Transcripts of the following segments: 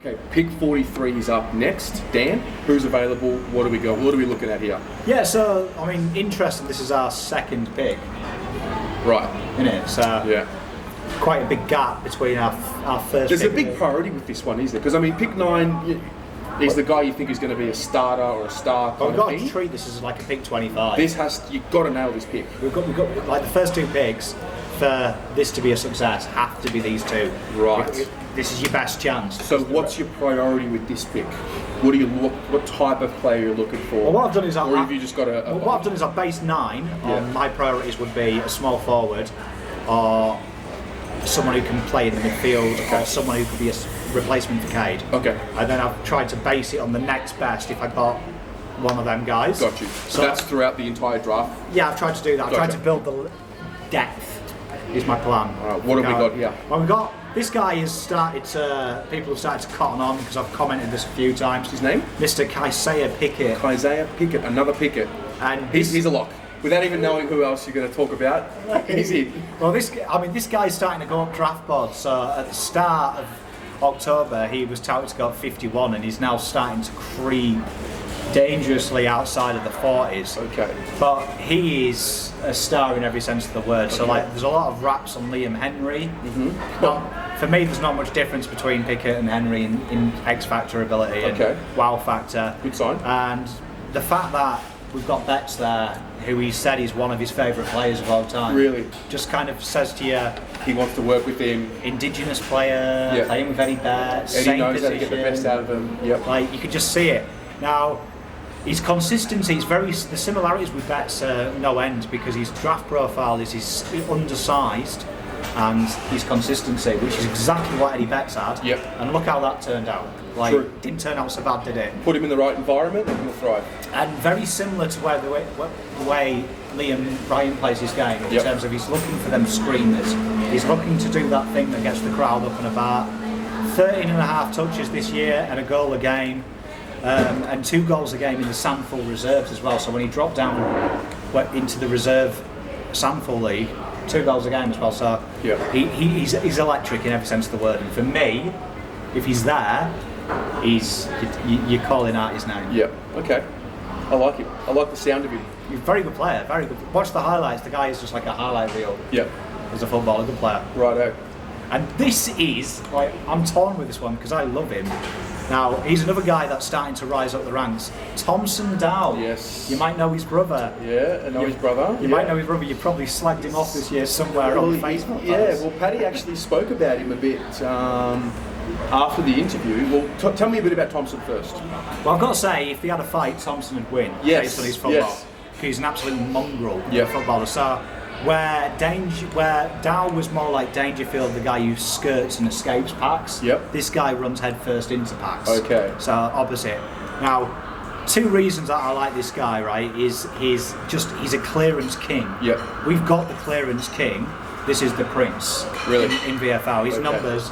Okay, pick 43 is up next. Dan, who's available? What do we got? What are we looking at here? Yeah, so, I mean, interesting, this is our second pick. Right. Isn't it? So, yeah. Quite a big gap between our first There's pick. a big priority with this one, isn't there? Because, I mean, pick 9 is the guy you think is going to be a starter or a star kind We've of got thing. to treat this as like a pick 25. You've got to nail this pick. We've got like the first 2 picks for this to be a success have to be these 2. Right. This is your best chance. So what's your priority with this pick? What type of player you're looking for? Well, what I've done is what I've done is I've based 9 on my priorities would be a small forward or someone who can play in the midfield or someone who could be a replacement for Cade. Okay. And then I've tried to base it on the next best if I got one of them guys. Got you. So that's throughout the entire draft? Yeah, I've tried to do that. I've Gotcha. tried to build the depth is my plan. All right, what have we got here? Well, we've got this guy has started to, people have started to cotton on because I've commented this a few times. His name? Mr. Kysaiah Pickett. Kysaiah Pickett, another Pickett. And he's a lock. Without even knowing who else you're going to talk about, he's in. Well, this guy's starting to go up draft boards. So at the start of October, he was touted to go up 51, and he's now starting to creep dangerously outside of the 40s. Okay. But he is a star in every sense of the word. So like, there's a lot of raps on Liam Henry. Mm-hmm. For me, there's not much difference between Pickett and Henry in X Factor ability and wow factor. Good sign. And the fact that we've got Betts there, who he said is one of his favourite players of all time. Really? Just kind of says to you, he wants to work with him. Indigenous player, playing with Eddie Betts, Eddie knows how to get the best out of him. Yep. Like, you could just see it. Now, his consistency is the similarities with Betts no end, because his draft profile is his undersized and his consistency, which is exactly what Eddie Betts had. Yep. And look how that turned out. Like, True. Didn't turn out so bad, did it? Put him in the right environment and he'll thrive. And very similar to the way Liam Ryan plays his game, in terms of he's looking for them screamers. He's looking to do that thing that gets the crowd up and about. 13.5 touches this year and a goal a game. And 2 goals a game in the SANFL Reserves as well. So when he dropped down into the reserve SANFL League, 2 goals a game as well. So he's electric in every sense of the word. And for me, if he's there, you're calling out his name. Yeah. Okay. I like him. I like the sound of him. He's a very good player. Very good. Watch the highlights. The guy is just like a highlight reel. Yep. As a footballer, good player. Righto. And this is like, I'm torn with this one because I love him. Now, he's another guy that's starting to rise up the ranks. Thomson Dow. Yes. You might know his brother. Yeah, I know his brother. You might know his brother. You probably slagged him off this year somewhere on Facebook. Yeah, well, Paddy actually spoke about him a bit after the interview. Well, tell me a bit about Thomson first. Well, I've got to say, if he had a fight, Thomson would win based on his football. He's an absolute mongrel footballer. So, where Dow was more like Dangerfield, the guy who skirts and escapes packs, this guy runs headfirst into packs. Okay. So opposite. Now, 2 reasons that I like this guy, right, is he's a clearance king. Yep. We've got the clearance king. This is the prince. Really? In VFL. His numbers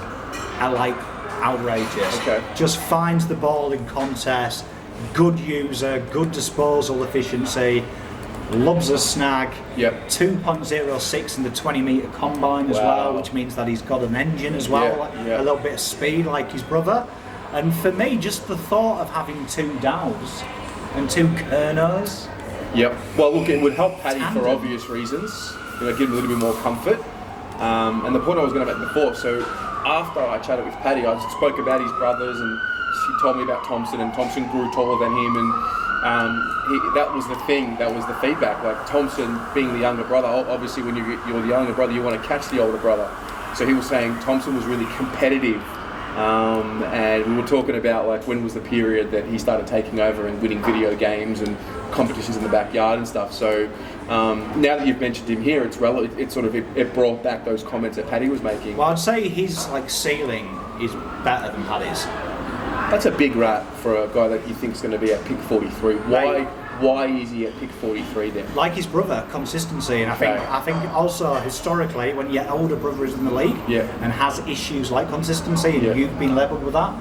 are like outrageous. Okay. Just finds the ball in contest, good user, good disposal efficiency. Loves a snag. 2.06 in the 20-metre combine as well, which means that he's got an engine as well, a little bit of speed like his brother. And for me, just the thought of having 2 Dows and 2 Kernos. Well, look, it would help Paddy for obvious reasons. Give him a little bit more comfort. And the point I was going to make before, so after I chatted with Paddy, I spoke about his brothers, and he told me about Thomson, and Thomson grew taller than him, and that was the thing, that was the feedback. Like, Thomson being the younger brother, obviously when you're the younger brother, you want to catch the older brother. So he was saying Thomson was really competitive, and we were talking about like when was the period that he started taking over and winning video games and competitions in the backyard and stuff. So now that you've mentioned him here, it's relevant. It brought back those comments that Paddy was making. Well, I'd say his ceiling is better than Paddy's. That's a big rat for a guy that you think is going to be at pick 43. Why is he at pick 43 then? Like his brother, consistency, and I think also historically, when your older brother is in the league and has issues like consistency, and you've been labelled with that,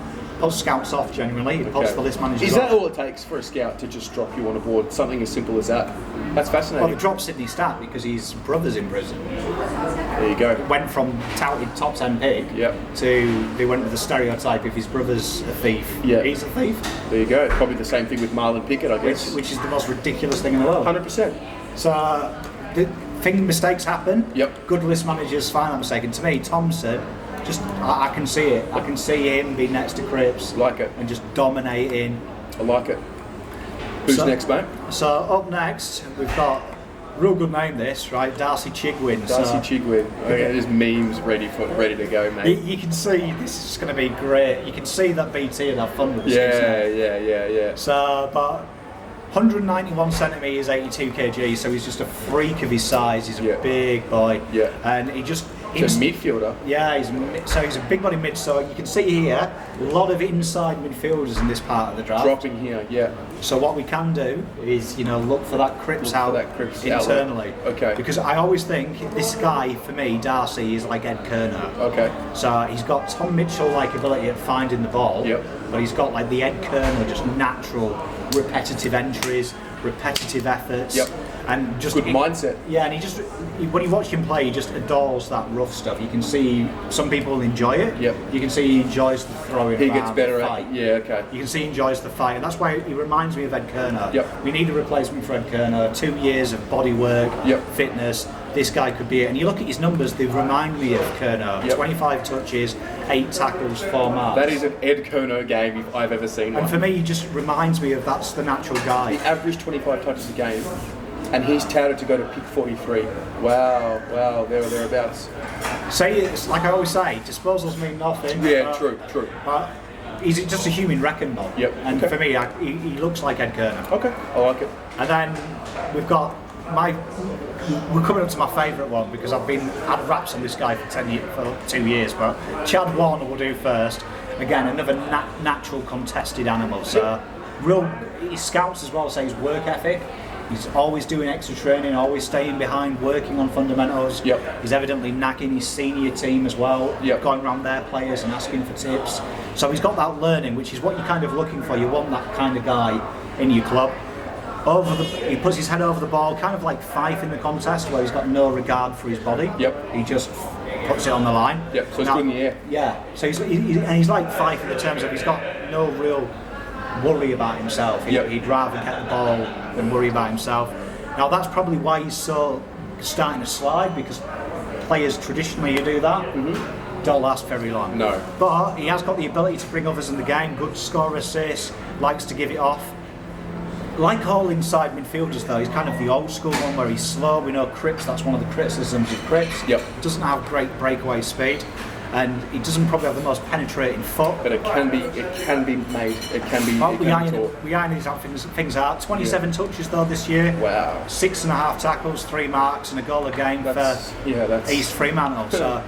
pulls scouts off generally. It pulls the list managers Is that off. all it takes for a scout to just drop you on a board? Something as simple as that? That's fascinating. Well, it dropped Sydney Stat because his brother's in prison. There you go. Went from touted top 10 pick to they went with the stereotype if his brother's a thief, he's a thief. There you go. Probably the same thing with Marlon Pickett, I guess. Which is the most ridiculous thing in the world. 100%. So, mistakes happen. Yep. Good list managers find that mistake. And to me, Thomson, I can see it. I can see him being next to Cripps. Like it. And just dominating. I like it. Who's next, mate? So, up next, we've got, real good name this, right? Darcy Chirgwin. Chirgwin. Okay, there's memes ready to go, mate. You can see this is going to be great. You can see that BT and have fun with this. Yeah. So, but 191 centimetres, 82 kg, so he's just a freak of his size. He's a big boy. Yeah. And he just... He's a midfielder. Yeah, he's a big body mid, so you can see here, a lot of inside midfielders in this part of the draft. Dropping here, yeah. So what we can do is, look for that Cripps out internally. Okay. Because I always think this guy, for me, Darcy, is like Ed Kerner. Okay. So he's got Tom Mitchell-like ability at finding the ball, but he's got like the Ed Kerner, just natural, repetitive entries, repetitive efforts. And just good mindset. Yeah, and when you watch him play, he just adores that rough stuff. You can see some people enjoy it. You can see he enjoys the throwing. He gets better the at fight. it. Yeah, okay. You can see he enjoys the fight, and that's why he reminds me of Ed Kerner. Yep. We need a replacement for Ed Kerner. 2 years of body work, fitness. This guy could be it. And you look at his numbers; they remind me of Kerner. 25 touches, 8 tackles, 4 marks. That is an Ed Kerner game if I've ever seen one. And for me, he just reminds me of that's the natural guy. He averaged 25 touches a game. And he's touted to go to pick 43. Wow, thereabouts. Say it's like I always say, disposals mean nothing. Yeah, true. But he's just a human wrecking ball. And for me, he looks like Ed Kerner. Okay, I like it. And then we've got we're coming up to my favourite one because I've had raps on this guy for 2 years, but Chad Warner will do first. Again, another natural contested animal. So his scouts as well say his work ethic. He's always doing extra training, always staying behind, working on fundamentals. He's evidently nagging his senior team as well, going around their players and asking for tips. So he's got that learning, which is what you're kind of looking for. You want that kind of guy in your club. He puts his head over the ball, kind of like Fife in the contest, where he's got no regard for his body. He just puts it on the line. So it's good in the air. Yeah. So he's like Fife in the terms of he's got no real worry about himself. He'd rather get the ball than worry about himself. Now that's probably why he's so starting to slide, because players traditionally who do that don't last very long. No. But he has got the ability to bring others in the game, good score assists, likes to give it off. Like all inside midfielders though, he's kind of the old school one where he's slow. We know Cripps, that's one of the criticisms of Cripps. Doesn't have great breakaway speed. And he doesn't probably have the most penetrating foot. But it can be made. It can be taught. We iron things out. 27 touches though this year. Wow. 6.5 tackles, 3 marks, and a goal a game for East Fremantle. So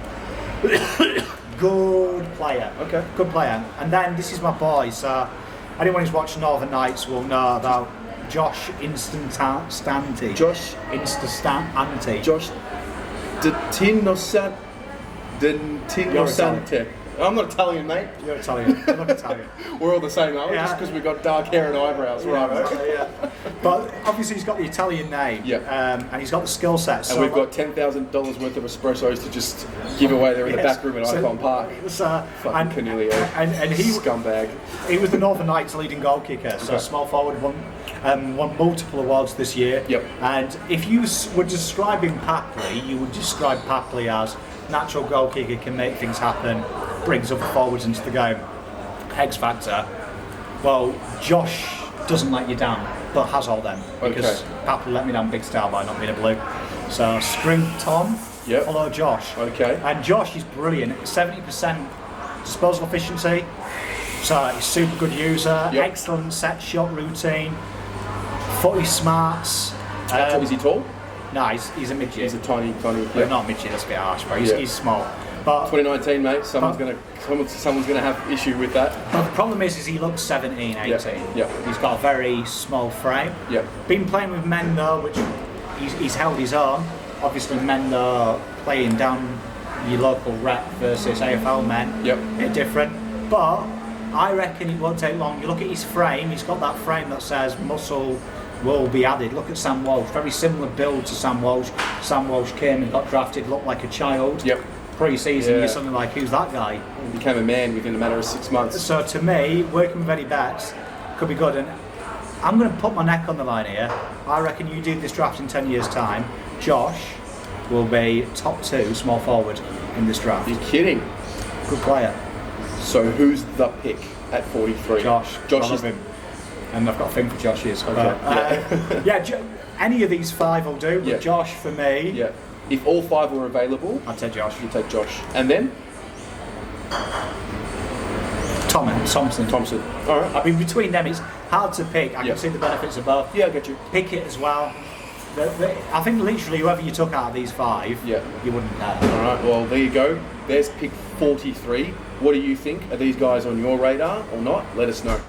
good player. Okay. Good player. And then this is my boy. So anyone who's watched Northern Nights will know about Josh Instastanti. Josh Sante. I'm not Italian, mate. You're Italian. I'm not Italian. We're all the same, aren't we? Just because we've got dark hair and eyebrows, right? But obviously he's got the Italian name, and he's got the skill set. And we've got $10,000 worth of espressos to just give away there in the back room at Icon Park. Fucking Cornelio. And he scumbag. He was the Northern Knights leading goal kicker. So small forward won multiple awards this year. And if you were describing Papley, you would describe Papley as natural goal kicker, can make things happen, brings other forwards into the game. X factor. Well, Josh doesn't let you down, but has all them. Because Papley let me down big style by not being a blue. So screw Tom, follow Josh. And Josh is brilliant. 70% disposal efficiency. So he's super good user, excellent set shot routine, footy smarts. Is he tall? No, he's a midget. He's a tiny. Not a midget, that's a bit harsh, but he's small. But 2019, mate. Someone's gonna have issue with that. But the problem is he looks 17, 18. He's got a very small frame. Been playing with men though, which he's held his own. Obviously, men though playing down your local rep versus AFL men. They're different. But I reckon it won't take long. You look at his frame, he's got that frame that says muscle will be added. Look at Sam Walsh, very similar build to Sam Walsh. Sam Walsh came and got drafted, looked like a child. Yep. Pre-season, you're something like, who's that guy? He became a man within a matter of 6 months. So to me, working with Eddie Betts could be good. And I'm going to put my neck on the line here. I reckon you do this draft in 10 years' time. Josh will be top 2 small forward in this draft. You're kidding. Good player. So who's the pick at 43? Josh is him. And I've got a thing for Josh's. Okay. Yeah, any of these 5 will do. But Josh for me. Yeah. If all 5 were available, I'd take Josh. You take Josh. And then? Thomson. All right. I mean, between them, it's hard to pick. I can see the benefits of both. Yeah, I get you. Pickett as well. I think literally whoever you took out of these 5, you wouldn't have. All right. Well, there you go. There's pick 43. What do you think? Are these guys on your radar or not? Let us know.